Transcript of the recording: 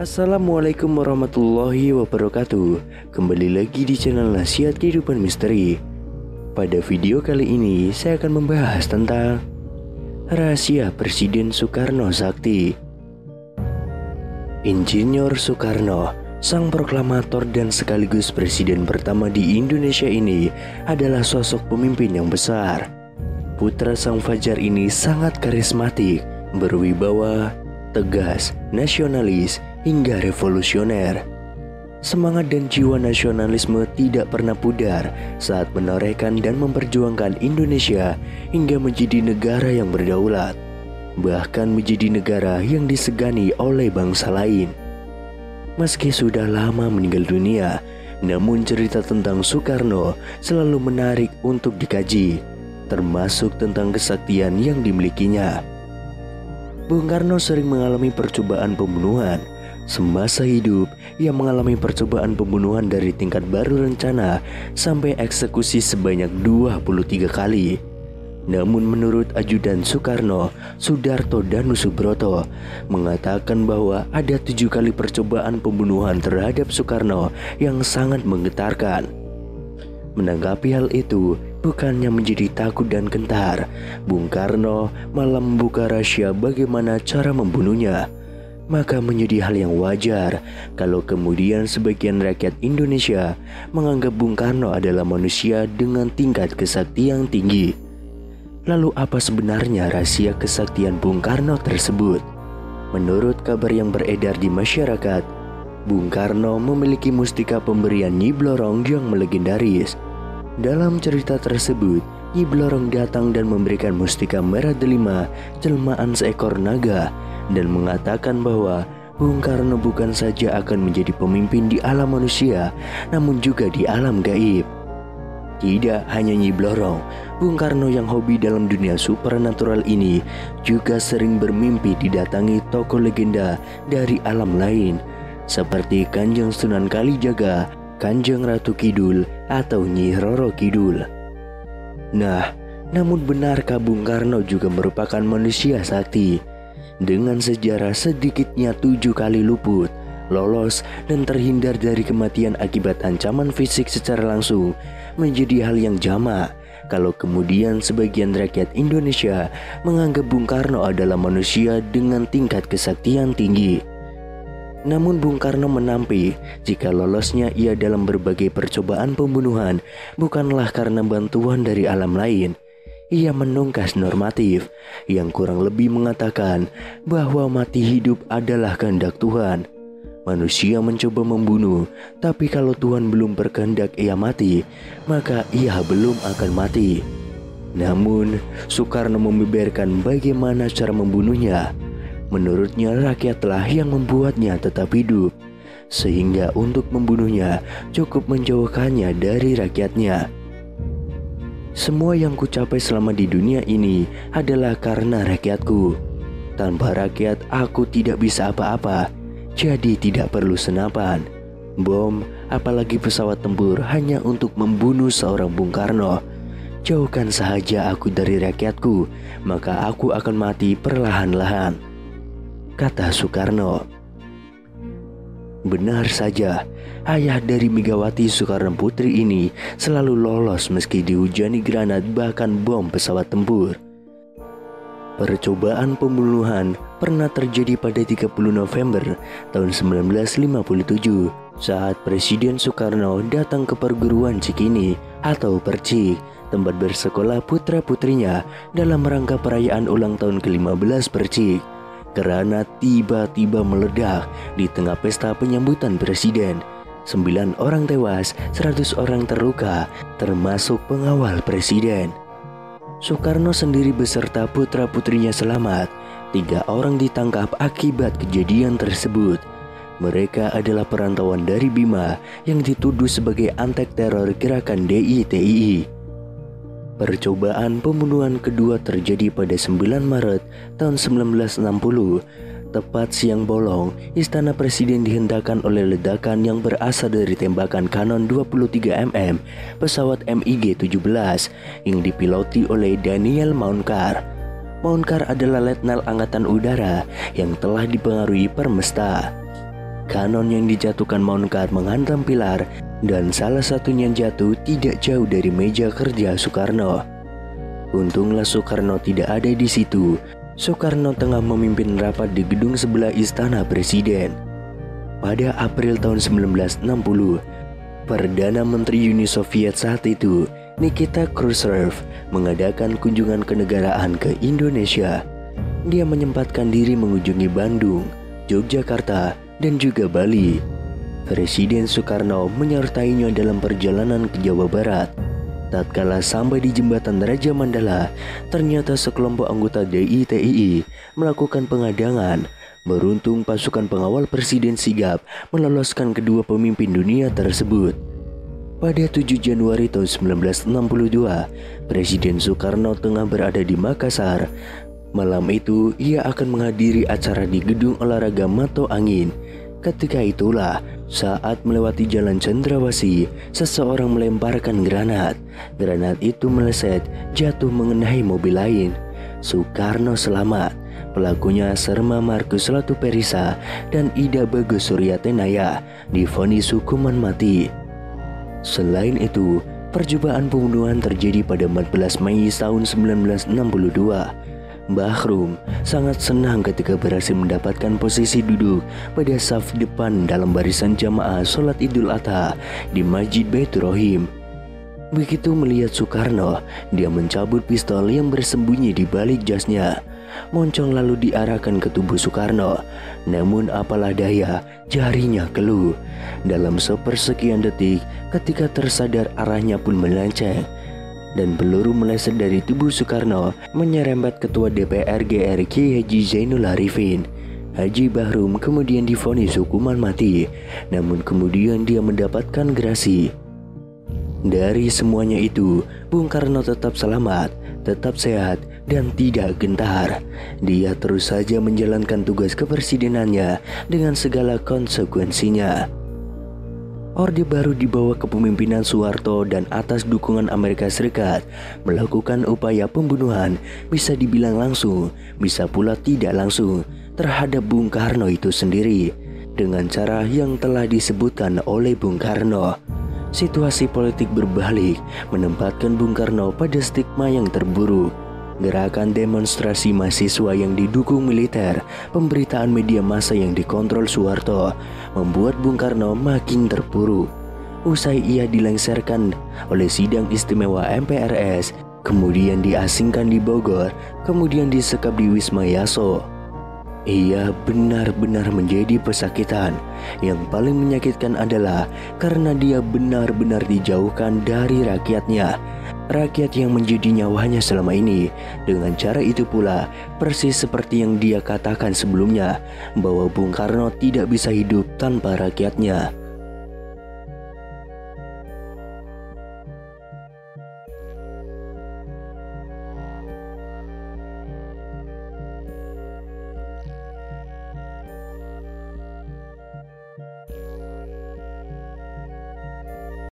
Assalamualaikum warahmatullahi wabarakatuh. Kembali lagi di channel Nasihat Kehidupan Misteri. Pada video kali ini saya akan membahas tentang rahasia Presiden Soekarno Sakti. Insinyur Soekarno, sang proklamator dan sekaligus presiden pertama di Indonesia ini, adalah sosok pemimpin yang besar. Putra sang fajar ini sangat karismatik, berwibawa, tegas, nasionalis, hingga revolusioner. Semangat dan jiwa nasionalisme tidak pernah pudar saat menorehkan dan memperjuangkan Indonesia hingga menjadi negara yang berdaulat, bahkan menjadi negara yang disegani oleh bangsa lain. Meski sudah lama meninggal dunia, namun cerita tentang Soekarno selalu menarik untuk dikaji, termasuk tentang kesaktian yang dimilikinya. Bung Karno sering mengalami percobaan pembunuhan. Semasa hidup, ia mengalami percobaan pembunuhan dari tingkat baru rencana sampai eksekusi sebanyak 23 kali. Namun menurut ajudan Soekarno, Sudarto Danusubroto, mengatakan bahwa ada 7 kali percobaan pembunuhan terhadap Soekarno yang sangat menggetarkan. Menanggapi hal itu, bukannya menjadi takut dan gentar, Bung Karno malah membuka rahasia bagaimana cara membunuhnya. Maka menjadi hal yang wajar kalau kemudian sebagian rakyat Indonesia menganggap Bung Karno adalah manusia dengan tingkat kesaktian tinggi. Lalu apa sebenarnya rahasia kesaktian Bung Karno tersebut? Menurut kabar yang beredar di masyarakat, Bung Karno memiliki mustika pemberian Nyi Blorong yang melegendaris. Dalam cerita tersebut, Nyi Blorong datang dan memberikan mustika merah delima jelmaan seekor naga dan mengatakan bahwa Bung Karno bukan saja akan menjadi pemimpin di alam manusia, namun juga di alam gaib. Tidak hanya Nyi Blorong, Bung Karno yang hobi dalam dunia supernatural ini juga sering bermimpi didatangi tokoh legenda dari alam lain, seperti Kanjeng Sunan Kalijaga, Kanjeng Ratu Kidul, atau Nyi Roro Kidul. Nah, namun benarkah Bung Karno juga merupakan manusia sakti? Dengan sejarah sedikitnya 7 kali luput, lolos, dan terhindar dari kematian akibat ancaman fisik secara langsung, menjadi hal yang jamak kalau kemudian sebagian rakyat Indonesia menganggap Bung Karno adalah manusia dengan tingkat kesaktian tinggi. Namun Bung Karno menampik jika lolosnya ia dalam berbagai percobaan pembunuhan bukanlah karena bantuan dari alam lain. Ia menungkas normatif yang kurang lebih mengatakan bahwa mati hidup adalah kehendak Tuhan. Manusia mencoba membunuh, tapi kalau Tuhan belum berkehendak ia mati, maka ia belum akan mati. Namun, Soekarno membeberkan bagaimana cara membunuhnya. Menurutnya rakyatlah yang membuatnya tetap hidup, sehingga untuk membunuhnya cukup menjauhkannya dari rakyatnya. Semua yang kucapai selama di dunia ini adalah karena rakyatku. Tanpa rakyat aku tidak bisa apa-apa, jadi tidak perlu senapan, bom, apalagi pesawat tempur hanya untuk membunuh seorang Bung Karno. Jauhkan saja aku dari rakyatku, maka aku akan mati perlahan-lahan, kata Soekarno. Benar saja, ayah dari Megawati Soekarno Putri ini selalu lolos meski dihujani granat bahkan bom pesawat tempur. Percobaan pembunuhan pernah terjadi pada 30 November tahun 1957 saat Presiden Soekarno datang ke perguruan Cikini atau Percik, tempat bersekolah putra-putrinya dalam rangka perayaan ulang tahun ke-15 Percik. Granat tiba-tiba meledak di tengah pesta penyambutan presiden. 9 orang tewas, 100 orang terluka, termasuk pengawal presiden. Soekarno sendiri beserta putra-putrinya selamat. 3 orang ditangkap akibat kejadian tersebut. Mereka adalah perantauan dari Bima yang dituduh sebagai antek teror gerakan DITII. Percobaan pembunuhan kedua terjadi pada 9 Maret tahun 1960. Tepat siang bolong, istana presiden dihentakkan oleh ledakan yang berasal dari tembakan kanon 23 mm pesawat MiG-17 yang dipiloti oleh Daniel Maunkar. Maunkar adalah letnan angkatan udara yang telah dipengaruhi Permesta. Kanon yang dijatuhkan Mountkat menghantam pilar dan salah satunya jatuh tidak jauh dari meja kerja Soekarno. Untunglah Soekarno tidak ada di situ. Soekarno tengah memimpin rapat di gedung sebelah Istana Presiden. Pada April tahun 1960, Perdana Menteri Uni Soviet saat itu, Nikita Khrushchev, mengadakan kunjungan kenegaraan ke Indonesia. Dia menyempatkan diri mengunjungi Bandung, Yogyakarta, dan juga Bali. Presiden Soekarno menyertainya dalam perjalanan ke Jawa Barat. Tatkala sampai di jembatan Raja Mandala, ternyata sekelompok anggota DITII melakukan pengadangan. Beruntung pasukan pengawal Presiden sigap meloloskan kedua pemimpin dunia tersebut. Pada 7 Januari tahun 1962, Presiden Soekarno tengah berada di Makassar. Malam itu, ia akan menghadiri acara di Gedung Olahraga Mato Angin. Ketika itulah, saat melewati Jalan Cendrawasih, seseorang melemparkan granat. Granat itu meleset, jatuh mengenai mobil lain. Soekarno selamat. Pelakunya Serma Markus Latuperisa dan Ida Bagus Suryatenaya divonis hukuman mati. Selain itu, percobaan pembunuhan terjadi pada 14 Mei tahun 1962. Mbah Rum sangat senang ketika berhasil mendapatkan posisi duduk pada saf depan dalam barisan jamaah sholat Idul Adha di Masjid Baitur Rahim. Begitu melihat Soekarno, dia mencabut pistol yang bersembunyi di balik jasnya. Moncong lalu diarahkan ke tubuh Soekarno. Namun apalah daya, jarinya keluh. Dalam sepersekian detik, ketika tersadar arahnya pun melenceng. Dan peluru meleset dari tubuh Soekarno menyerempet Ketua DPR GR Kiai Haji Zainul Arifin. Haji Bahrum kemudian divonis hukuman mati. Namun kemudian dia mendapatkan gerasi. Dari semuanya itu, Bung Karno tetap selamat, tetap sehat, dan tidak gentar. Dia terus saja menjalankan tugas kepresidenannya dengan segala konsekuensinya. Orde Baru di bawah kepemimpinan Soeharto dan atas dukungan Amerika Serikat melakukan upaya pembunuhan, bisa dibilang langsung, bisa pula tidak langsung, terhadap Bung Karno itu sendiri, dengan cara yang telah disebutkan oleh Bung Karno. Situasi politik berbalik, menempatkan Bung Karno pada stigma yang terburuk. Gerakan demonstrasi mahasiswa yang didukung militer, pemberitaan media massa yang dikontrol Soeharto, membuat Bung Karno makin terpuruk. Usai ia dilengsarkan oleh sidang istimewa MPRS, kemudian diasingkan di Bogor, kemudian disekap di Wisma Yaso. Ia benar-benar menjadi pesakitan. Yang paling menyakitkan adalah karena dia benar-benar dijauhkan dari rakyatnya. Rakyat yang menjadi nyawanya selama ini. Dengan cara itu pula, persis seperti yang dia katakan sebelumnya, bahwa Bung Karno tidak bisa hidup tanpa rakyatnya.